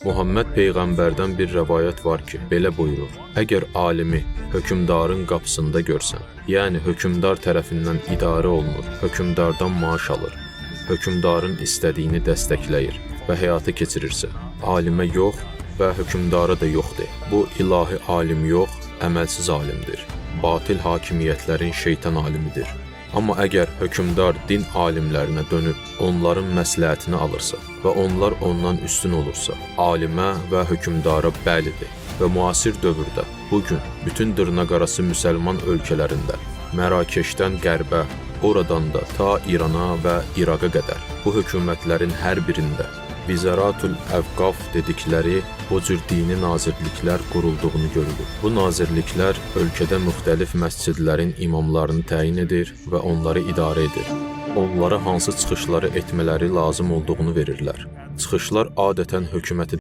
Muhammed Peyğəmbərdən bir rəvayət var ki, belə buyurur: Əgər alimi hökümdarın qapısında görsən, yəni hökümdar tərəfindən idarə olunur, hökümdardan maaş alır, hökümdarın istədiyini dəstəkləyir və həyata keçirirsə, alimə yox və hökümdara da yox de. Bu ilahi alim yox, əməlsiz alimdir. Batil hakimiyyətlərin şeytan alimidir. Amma əgər hökümdar din alimlərinə dönüb onların məsləhətini alırsa və onlar ondan üstün olursa, alimə və hökümdara bəlidir. Və müasir dövrdə, bugün bütün dırnaqarası müsəlman ölkələrində, Mərakeşdən qərbə, oradan da ta İrana və İraqa qədər bu hökumətlərin hər birində Vizaratul Əvqaf dedikləri o cür dini nazirliklər qurulduğunu görülür. Bu nazirliklər ölkədə müxtəlif məscidlərin imamlarını təyin edir və onları idarə edir. Onlara hansı çıxışları etmələri lazım olduğunu verirlər. Çıxışlar adətən hökuməti